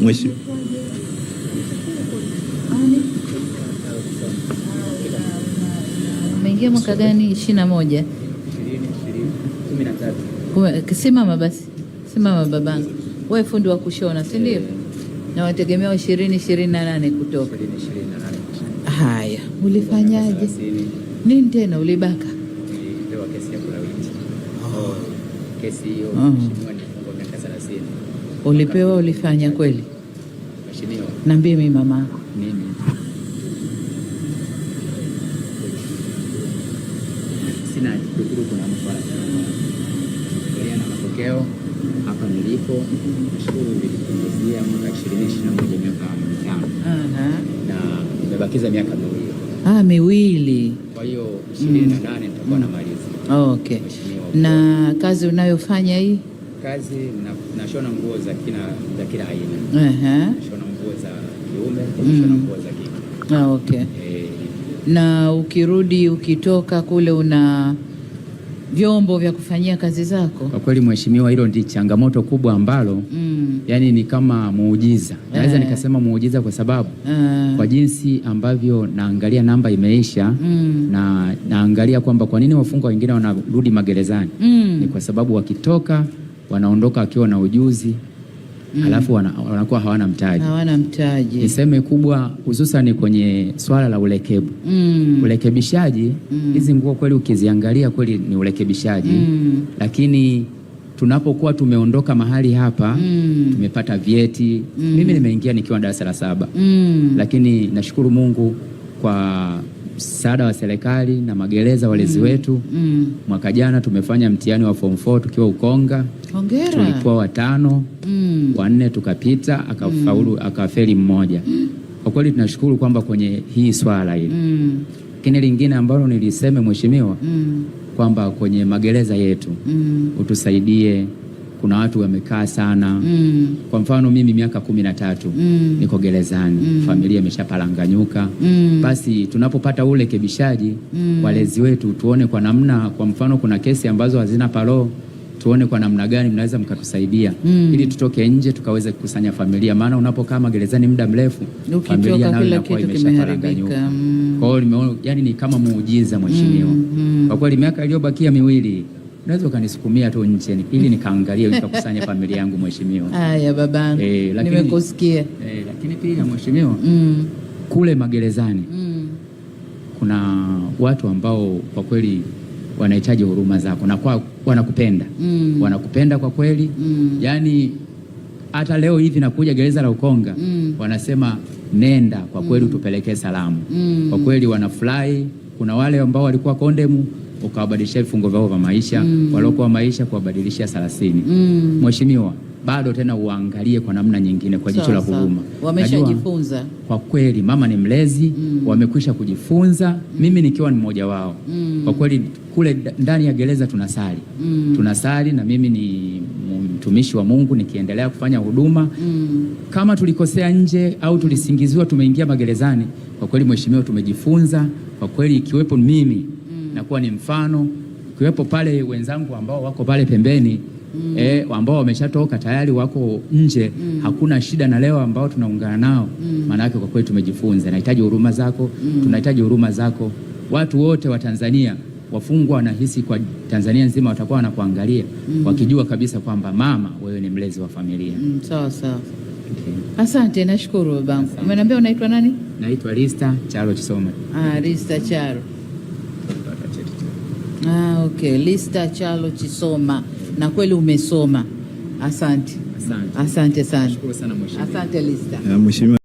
Mheshimiwa. Umeingia mwaka gani? 21. Simama basi, simama babangu. Wewe fundi wa kushona, si ndio? Na wategemewa 2028 kutoka. Haya, ulifanyaje? Nini tena ulibaka? Nilipewa kesi ya kulawiti. Kesi hiyo mheshimiwa nilifungwa miaka 30. Ulipewa, ulifanya kweli? Mheshimiwa. Niambie mimi mama. Mimi. Sina shukuru kuna mfano. Kuendelea na matokeo hapa nilipo. Nashukuru nilipomalizia mwaka 2021 miaka 5. Na nimebakiza miaka miwili. Miwili. Kwa hiyo 28 nitakuwa namaliza. Okay. Na kazi unayofanya hii? Kazi nashona nguo za kila aina. Nashona nguo za kiume, nashona nguo za kike. Okay. Na ukirudi ukitoka kule una vyombo vya kufanyia kazi zako? Kwa kweli mheshimiwa, hilo ndi changamoto kubwa ambalo yani ni kama muujiza. Naweza nikasema muujiza kwa sababu kwa jinsi ambavyo naangalia namba imeisha na naangalia kwamba kwa nini wafungwa wengine wanarudi magerezani. Ni kwa sababu wakitoka wanaondoka wakiwa na ujuzi halafu wanakuwa hawana mtaji. Hawana mtaji. Niseme kubwa hususan kwenye swala la ulekebu. Ulekebishaji, hizi nguo kweli ukiziangalia kweli ni ulekebishaji. Lakini tunapokuwa tumeondoka mahali hapa, tumepata vyeti. Mimi nimeingia nikiwa darasa la 7. Lakini nashukuru Mungu kwa msaada wa serikali na magereza walezi wetu. Mwaka jana tumefanya mtihani wa form 4 tukiwa Ukonga. Hongera. Tulikuwa 5, 4 tukapita, akafaulu akafeli mmoja. Kwa kweli tunashukuru kwamba kwenye hii swala hili. Lakini lingine ambalo niliseme mheshimiwa kwamba kwenye magereza yetu utusaidie, kuna watu wamekaa sana. Kwa mfano mimi miaka 13 niko gerezani, familia imeshapalanganyuka. Basi tunapopata ule kebishaji walezi wetu tuone kwa namna, kwa mfano kuna kesi ambazo hazina parole, tuone kwa namna gani mnaweza mkatusaidia ili tutoke nje tukaweze kukusanya familia, maana unapokaa magerezani muda mrefu familia nayo inakuwa imeshapalanganyuka. Kwa hiyo nimeona yani ni kama muujiza mheshimiwa. Kwa kweli miaka iliyobakia miwili unaweza ukanisukumia tu nje ili nikaangalie nikakusanya familia yangu mheshimiwa. Haya babangu. Nimekusikia. Lakini pia mheshimiwa, kule magerezani kuna watu ambao kwa kweli wanahitaji huruma zako na kwa wanakupenda. Wanakupenda kwa kweli. Yani hata leo hivi nakuja gereza la Ukonga wanasema nenda kwa kweli utupelekee salamu. Kwa kweli wanafurahi. Kuna wale ambao walikuwa kondemu ukawabadilishia vifungo vyao vya maisha, waliokuwa maisha kuwabadilishia 30. Mheshimiwa, bado tena uangalie kwa namna nyingine kwa jicho la huruma. Wameshajifunza. Kwa kweli mama ni mlezi, wamekwisha kujifunza, mimi nikiwa ni mmoja wao. Kwa kweli kule ndani ya gereza tunasali. Tunasali na mimi ni mtumishi wa Mungu nikiendelea kufanya huduma. Kama tulikosea nje au tulisingiziwa tumeingia magerezani, kwa kweli mheshimiwa tumejifunza. Kwa kweli ikiwepo mimi nakuwa ni mfano, ikiwepo pale wenzangu ambao wako pale pembeni ambao wameshatoka tayari wako nje, hakuna shida na leo ambao tunaungana nao. Maana yake kwa kweli tumejifunza. Nahitaji huruma zako, tunahitaji huruma zako. Watu wote wa Tanzania, wafungwa wanahisi kwa Tanzania nzima watakuwa wanakuangalia wakijua kabisa kwamba mama wewe ni mlezi wa familia. Sawa sawa. Asante, nashukuru babangu. Umeniambia unaitwa nani? Naitwa Lista Charo Chisoma. Lista Charo. Okay, Lista Charo Chisoma. Na kweli umesoma. Asante. Asante sana. Nashukuru sana mheshimiwa. Asante Lista. Mheshimiwa.